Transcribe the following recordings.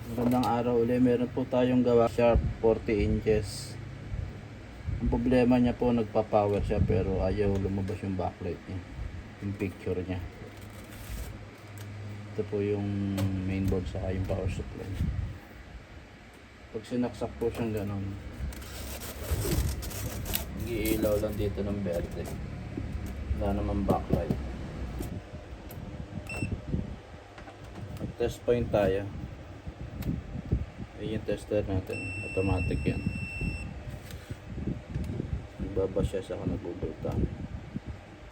Magandang araw ulit. Meron po tayong gawa sharp 40 inches. Ang problema niya po, nagpa-power siya pero ayaw lumabas yung backlight niya, yung picture niya. Ito po yung mainboard saka yung power supply. Pag sinaksak po siyang ganon, nag-iilaw lang dito ng berde, wala naman backlight. Test point tayo. Ayan yung tester natin, automatic yan. Nagbaba siya saka nagbubulta.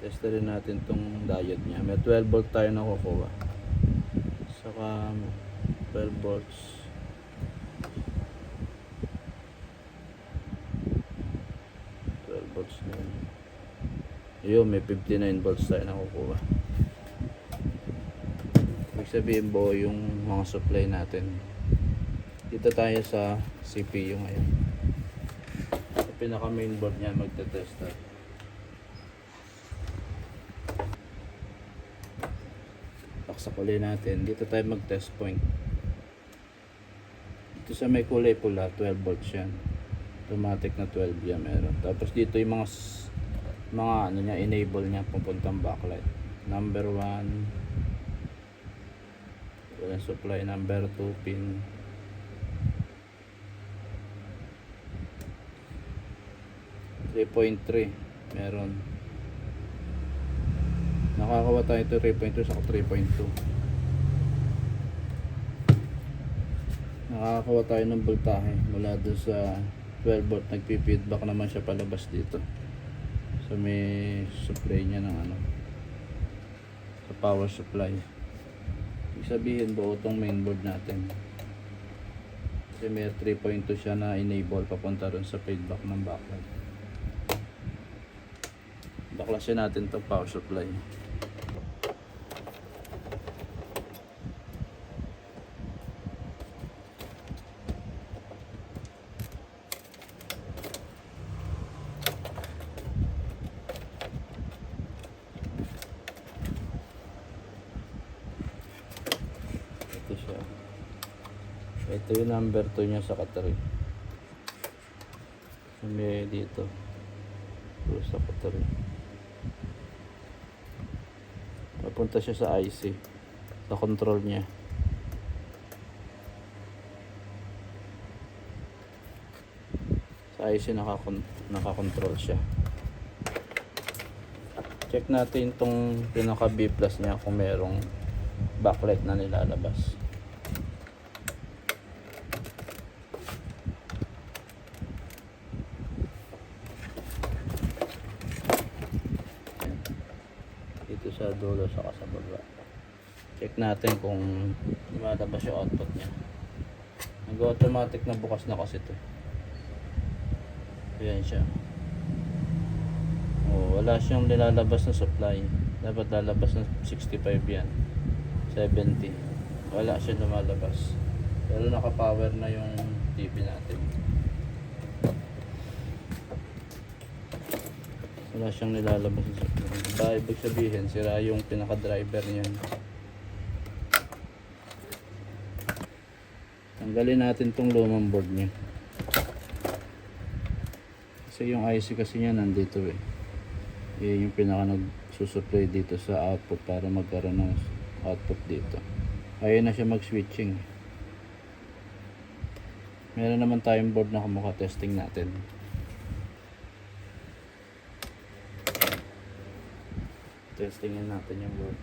Testerin natin tong diode niya. May 12 volt tayo nakukuha. Saka 12 volts. Na yun. Ayun, may 59 volts tayo nakukuha. Ibig sabihin buo yung mga supply natin. Dito tayo sa CPU ngayon. Sa pinaka mainboard niya magte-test tayo. Paksak ulit natin. Dito tayo mag-test point. Dito sa may kulay pula, 12 volts yan. Automatic na 12 yan meron. Tapos dito yung mga ano niya, enable niya pupuntang backlight. Number 1. Walang supply. Number 2 pin. 3.3 meron. Nakakawa tayo ito 3.2 saka 3.2. Nakakawa tayo ng voltahe mula doon sa 12 volt. Nagpi-feedback naman siya palabas dito. So may supply niya ng ano, sa power supply. Ibig sabihin buo itong mainboard natin. Kasi may 3.2 siya na enable papunta ron sa feedback ng backlight. Baklasin natin itong power supply. Ito siya. Ito yung number 2 niya sa K3. May dito. Ito sa K3. Papunta siya sa IC, sa control niya. Sa IC nakakontrol siya. Check natin itong pinaka B plus niya kung merong backlight na nilalabas. Dito sa dulo saka sa baba. Check natin kung lumalabas yung output niya. Nag-automatic na bukas na kasi ito. Ayan siya. Wala siyang nilalabas na supply. Dapat lalabas ng 65 yan. 70. Wala siyang lumalabas. Pero naka-power na yung TV natin. Wala siyang nilalabas na supply. Ibig sabihin, sira yung pinaka-driver niyan. Tanggalin natin tong lumang board niya. Kasi yung IC kasi niya nandito eh. Yung pinaka nagsusupply dito sa output para magkaroon ng output dito. Ayaw na siya mag-switching. Meron naman tayong board na kumukha, testing natin. Testingin natin yung board.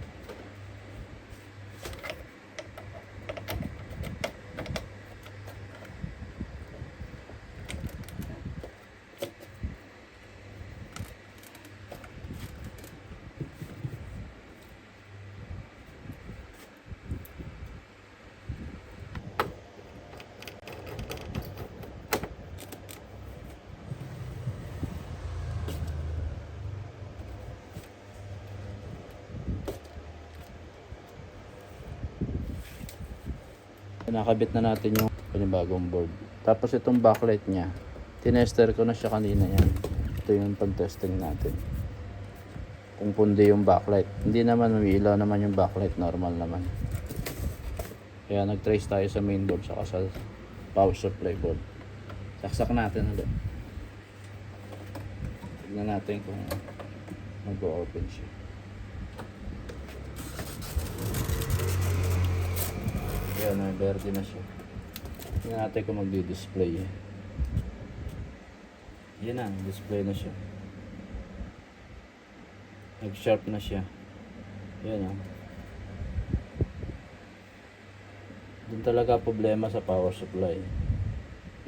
Nakabit na natin yung panibagong board. Tapos itong backlight niya, tinester ko na siya kanina yan. Ito yung pag-testing natin. Kung pundi yung backlight. Hindi naman, may ilaw naman yung backlight. Normal naman. Kaya nag-trace tayo sa mainboard saka sa power supply board. Saksak natin ulit. Tignan natin kung mag-open siya. Ayan, may verde na siya. Tignan natin kung magdi-display. Yan na, display na siya. Nag-sharp na siya. Yan o. Doon talaga problema sa power supply.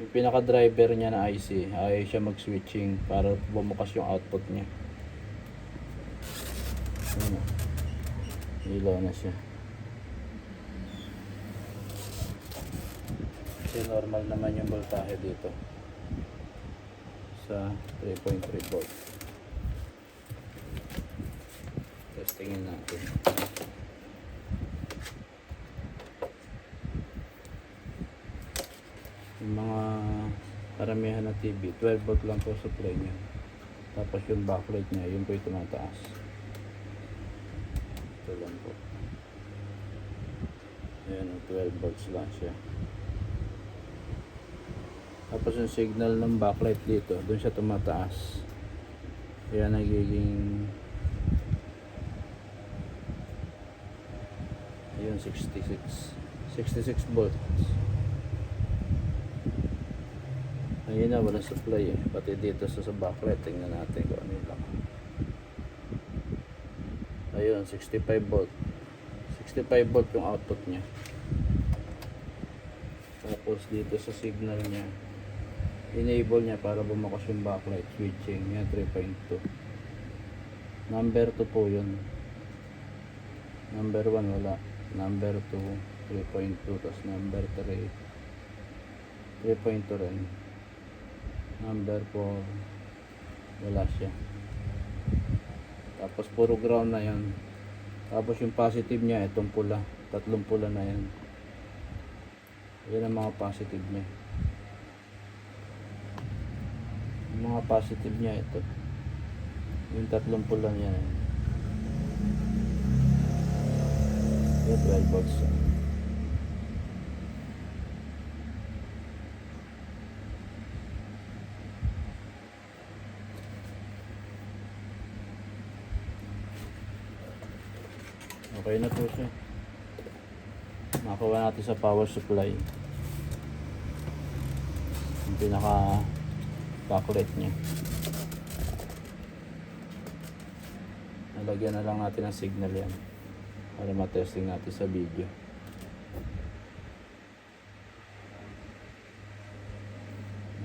Yung pinaka-driver niya na IC, ayaw siya mag-switching para bumukas yung output niya. Yan o. Ilaw na siya. Kasi normal naman yung voltahe dito sa 3.3 volt. Testingin natin. Yung mga karamihan na TV, 12 volt lang po supply niya. Tapos yung backlight niya, yun po yung tumataas. Ito lang po. Ayan, 12 volts lang siya. Tapos yung signal ng backlight dito, doon siya tumataas. Kaya nagiging ayun, 66 volts. Ayun na, walang supply eh. Pati dito sa backlight, tingnan natin kung ano yung lang. Ayun, 65 volt. 65 volt yung output niya. Tapos dito sa signal niya, enable niya para bumakas yung backlight switching. Yan, 3.2. Number 2 po yun. Number 1 wala. Number 2 3.2. Tapos number 3 3.2 rin. Number 4 wala siya. Tapos puro ground na yan. Tapos yung positive niya, itong pula. Tatlong pula na yan. Yan ang mga positive niya. Yung mga positive niya, ito. Yung tatlong pula niya. Yung 12 volts. Okay na po siya. Nakuha natin sa power supply yung pinaka backlight niya. Nalagyan na lang natin ng signal yan para matesting natin sa video.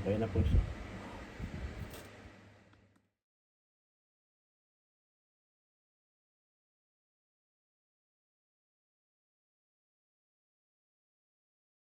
Okay na po siya.